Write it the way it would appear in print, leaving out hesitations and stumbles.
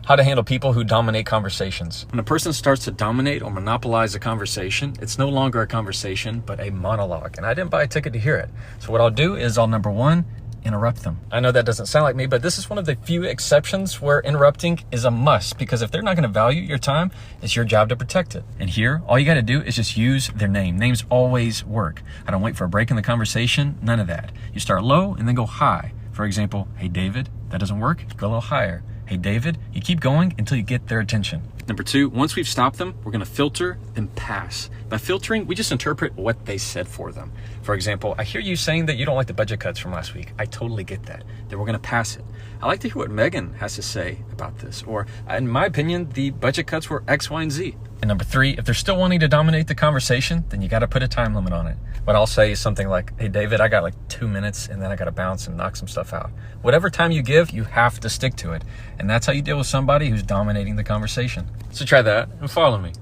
How to handle people who dominate conversations. When a person starts to dominate or monopolize a conversation, it's no longer a conversation, but a monologue. And I didn't buy a ticket to hear it. So what I'll do is I'll, number one, interrupt them. I know that doesn't sound like me, but this is one of the few exceptions where interrupting is a must, because if they're not going to value your time, it's your job to protect it. And here, all you got to do is just use their name. Names always work. I don't wait for a break in the conversation. None of that. You start low and then go high. For example, hey, David. That doesn't work. Go a little higher. Hey, David. You keep going until you get their attention. Number two, once we've stopped them, we're going to filter, then pass. By filtering, we just interpret what they said for them. For example, I hear you saying that you don't like the budget cuts from last week. I totally get that. Then we're going to pass it. I like to hear what Megan has to say about this. Or, in my opinion, the budget cuts were X, Y, and Z. And number three, if they're still wanting to dominate the conversation, then you got to put a time limit on it. What I'll say is something like, hey, David, I got like 2 minutes and then I got to bounce and knock some stuff out. Whatever time you give, you have to stick to it. And that's how you deal with somebody who's dominating the conversation. So try that and follow me.